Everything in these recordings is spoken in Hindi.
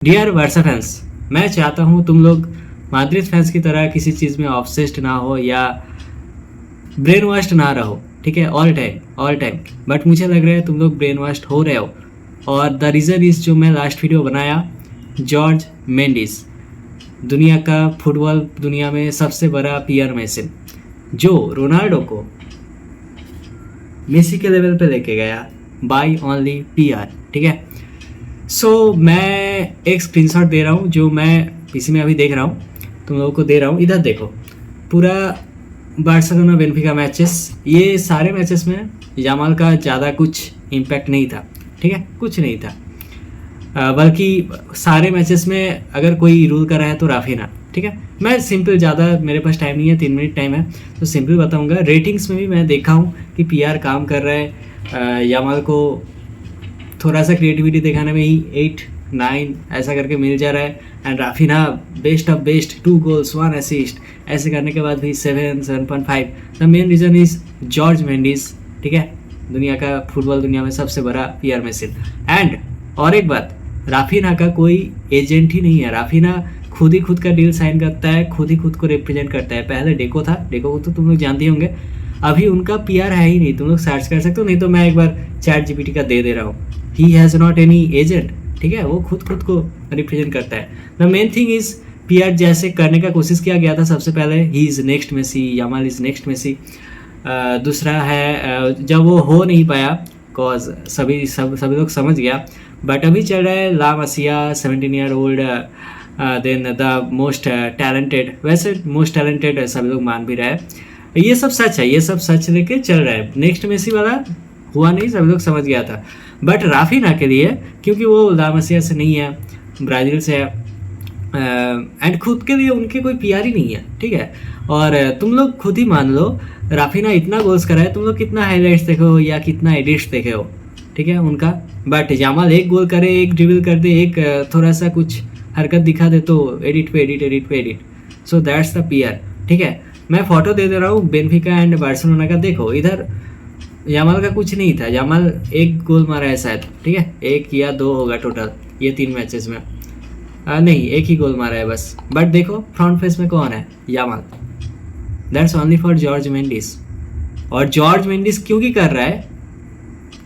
डियर वर्षा फैंस, मैं चाहता हूँ तुम लोग माद्रिद फैंस की तरह किसी चीज़ में ऑब्सेस्ड ना हो या ब्रेन वॉश्ड ना रहो। ठीक है, ऑल टाइम। बट मुझे लग रहा है तुम लोग ब्रेन वॉश्ड हो रहे हो, और द रीज़न इज़ जो मैं लास्ट वीडियो बनाया, जॉर्ज मेंडिस, दुनिया का फुटबॉल दुनिया में सबसे बड़ा पीआर मशीन, जो रोनाल्डो को मेसी के लेवल पे लेके गया बाय ओनली पीआर। ठीक है, सो मैं एक स्क्रीनशॉट दे रहा हूँ जो मैं पीसी में अभी देख रहा हूँ, तुम लोगों को दे रहा हूँ। इधर देखो, पूरा बार्सिलोना बेनफिका मैचेस, ये सारे मैचेस में यामाल का ज़्यादा कुछ इम्पैक्ट नहीं था। ठीक है, कुछ नहीं था, बल्कि सारे मैचेस में अगर कोई रूल कर रहा है तो राफिना। ठीक है, मैं सिंपल, ज़्यादा मेरे पास टाइम नहीं है, 3 मिनट टाइम है, तो सिंपल बताऊंगा। रेटिंग्स में भी मैं देखा हूँ कि पीआर काम कर रहा है, यामाल को थोड़ा सा क्रिएटिविटी दिखाने में ही 8 9 ऐसा करके मिल जा रहा है, and Raphinha best of best, 2 goals 1 assist, ऐसे करने के बाद भी 7.5। The main reason is George Mendes. ठीक है, दुनिया का फुटबॉल दुनिया में सबसे बड़ा पीआर मशीन। एंड और एक बात, राफिना का कोई एजेंट ही नहीं है। राफिना खुद ही खुद का डील साइन करता है, खुद ही खुद को रिप्रेजेंट करता है। पहले डेको था, डेको को तो तुम लोग जानते होंगे, अभी उनका पीआर है ही नहीं। तुम लोग सर्च कर सकते हो, नहीं तो मैं एक बार चैट जीपीटी का दे रहा हूँ। He has not any agent. ठीक है, वो खुद को रिप्रेजेंट करता है। The main thing is, PR जैसे करने का कोशिश किया गया था सबसे पहले, he is next Messi, Yamal is next Messi. दूसरा है, जब वो हो नहीं पाया, कॉज सभी लोग समझ गया, बट अभी चल रहा है La Masia, 17 year old, then the most talented. वैसे मोस्ट टैलेंटेड सभी लोग मान भी रहे हैं, ये सब सच है, ये सब सच लेके चल रहा है। नेक्स्ट मेसी वाला हुआ नहीं, सब लोग समझ गया था। बट राफिना के लिए, क्योंकि वो ला मसिया से नहीं है, ब्राज़ील से है, एंड खुद के लिए उनके कोई पीआर ही नहीं है। ठीक है, और तुम लोग खुद ही मान लो, राफिना इतना गोल्स करा है, तुम लोग कितना हाईलाइट्स देखे हो या कितना एडिट्स देखे हो, ठीक है उनका। बट यामाल एक गोल करे, एक ड्रिबल कर दे, एक थोड़ा सा कुछ हरकत दिखा दे तो एडिट पे एडिट, एडिट पे edit. So that's the PR. ठीक है, मैं फोटो दे रहा हूँ बेनफिका एंड बार्सिलोना का। देखो इधर यामाल का कुछ नहीं था, यामाल एक गोल मारा है शायद। ठीक है, 1 या 2 होगा टोटल ये 3 मैचेस में, नहीं एक ही गोल मारा है बस। बट देखो फ्रंट फेस में कौन है, Yamal. That's only for George Mendis. और जॉर्ज मेंडिस क्योंकि कर रहा है,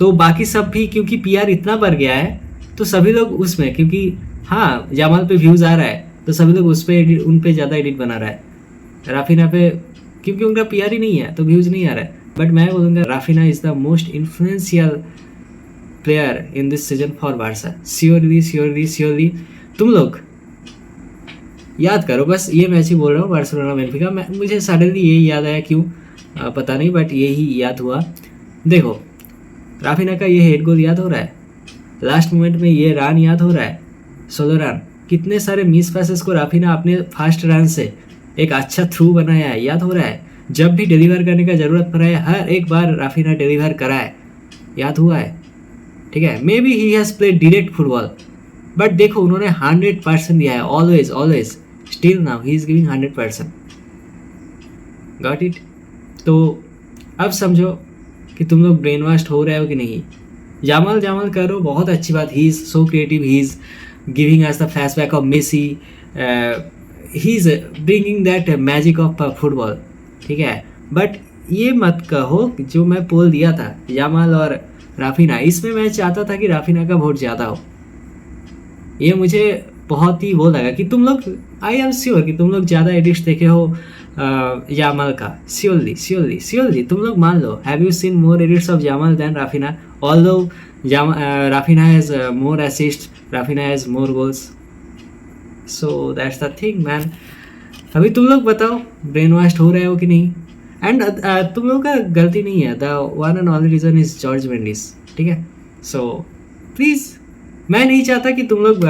तो बाकी सब भी, क्योंकि पीआर इतना बढ़ गया है तो सभी लोग उसमें, क्योंकि हाँ यामाल पे व्यूज़ आ रहा है तो सभी लोग उस पर, उन पे ज़्यादा एडिट बना रहा है। राफिना पे क्योंकि उनका पीआर ही नहीं है तो व्यूज़ नहीं आ रहा है। बट मैं बोलूँगा Raphinha is the most influential player in this season for Barça. Surely तुम लोग याद करो, बस ये मैच ही बोल रहा हूँ, बार्सिलोना बेनफिका। मुझे सडनली यही याद आया, क्यों पता नहीं, बट यही याद हुआ। देखो राफिना का ये हेड गोल याद हो रहा है, लास्ट मोमेंट में ये रन याद हो रहा है, 16 रन। कितने सारे मिस पैसेस को राफिना अपने फास्ट रन से एक अच्छा थ्रू बनाया है, याद हो रहा है। जब भी डिलीवर करने का ज़रूरत पड़ा है, हर एक बार राफिना डिलीवर करा है, याद हुआ है। ठीक है, may be he has played direct football, but देखो उन्होंने 100% दिया है, always still now he is giving 100%। Got it. तो अब समझो कि तुम लोग ब्रेन वॉश हो रहे हो कि नहीं। जामल करो, बहुत अच्छी बात, he is so creative, he is giving us the flashback of Messi, he is bringing that magic of football. ठीक है, बट ये मत कहो जो मैं पोल दिया था यामाल और राफिना, इसमें मैं चाहता था कि राफिना का वोट ज़्यादा हो। ये मुझे बहुत ही वो लगा कि तुम लोग, आई एम श्योर कि तुम लोग ज़्यादा एडिट्स देखे हो यामाल का। श्योरली तुम लोग मान लो, have you seen more edits of Yamal than Raphinha? Although Raphinha has more assist, Raphinha has more goals. So that's the thing man. अभी तुम लोग बताओ ब्रेन वॉश हो रहे हो कि नहीं। एंड तुम लोगों का गलती नहीं है, the one and only reason is George Mendes. ठीक है, सो प्लीज़, मैं नहीं चाहता कि तुम लोग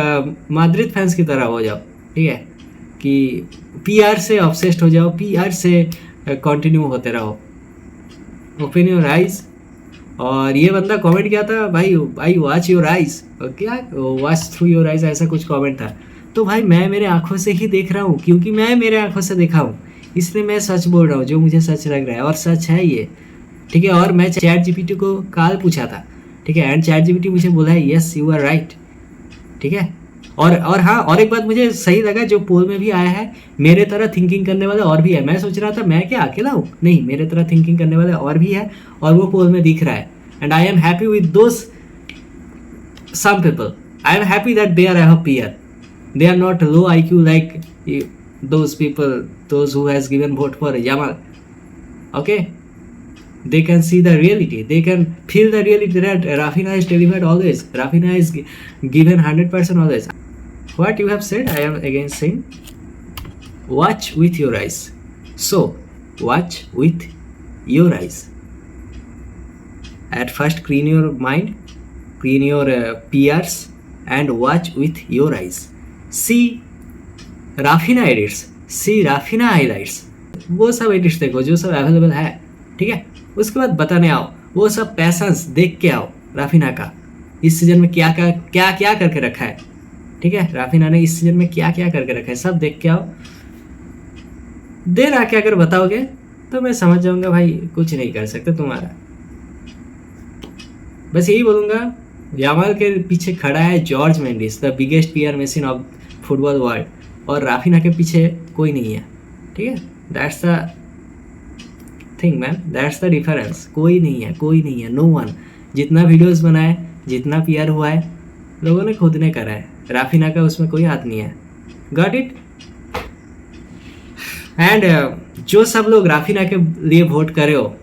माद्रिद फैंस की तरह हो जाओ। ठीक है, कि पीआर से ऑब्सेस्ड हो जाओ, पीआर से कंटिन्यू होते रहो। Open your eyes. और ये बंदा कमेंट किया था, भाई वॉच योर आइज, क्या वॉच थ्रू योर आइज, ऐसा कुछ कमेंट था। तो भाई मैं मेरे आंखों से ही देख रहा हूँ, क्योंकि मैं मेरे आंखों से देखा हूँ, इसलिए मैं सच बोल रहा हूँ, जो मुझे सच लग रहा है, और सच है ये। ठीक है, और मैं चैट जीपीटी को कल पूछा था। ठीक है, एंड चैट जीपीटी मुझे बोला है यस यू आर राइट। ठीक है, और हाँ, और एक बात मुझे सही लगा जो पोल में भी आया है, मेरे तरह थिंकिंग करने वाले और भी है। मैं सोच रहा था मैं क्या अकेला हूँ, नहीं, मेरे तरह थिंकिंग करने वाले और भी है, और वो पोल में दिख रहा है। And I am happy with those some people. I am happy that they are a peer. They are not low IQ like those people, those who has given vote for Yamal. Okay, they can see the reality. They can feel the reality that Rafina is delivered always. Rafina is given 100% always. What you have said, I am again saying. Watch with your eyes. So, watch with your eyes. At first, clean your mind. Clean your PRs and watch with your eyes. See Rafina edits, see Rafina highlights. वो सब एडिट्स देखो जो सब अवेलेबल है, ठीक है। उसके बाद बताने आओ, वो सब पैशंस देख के आओ राफिना का, इस सीजन में क्या क्या क्या क्या करके रखा है, ठीक है। राफिना ने इस सीजन में क्या क्या करके रखा है, सब देख के आओ। देर आके अगर बताओगे तो मैं समझ जाऊंगा भाई कुछ नहीं कर सकते तुम्हारा। बस यही बोलूँगा, यामाल के पीछे खड़ा है George Mendis, the biggest PR machine of football world, और राफिना के पीछे कोई नहीं है, ठीक है। That's the thing man, that's the difference. कोई नहीं है, कोई नहीं है, नो वन। जितना वीडियोस बनाए, जितना पीआर हुआ है, लोगों ने खुद ने करा है, राफिना का उसमें कोई हाथ नहीं है। Got it. एंड जो सब लोग राफिना के लिए वोट करे हो,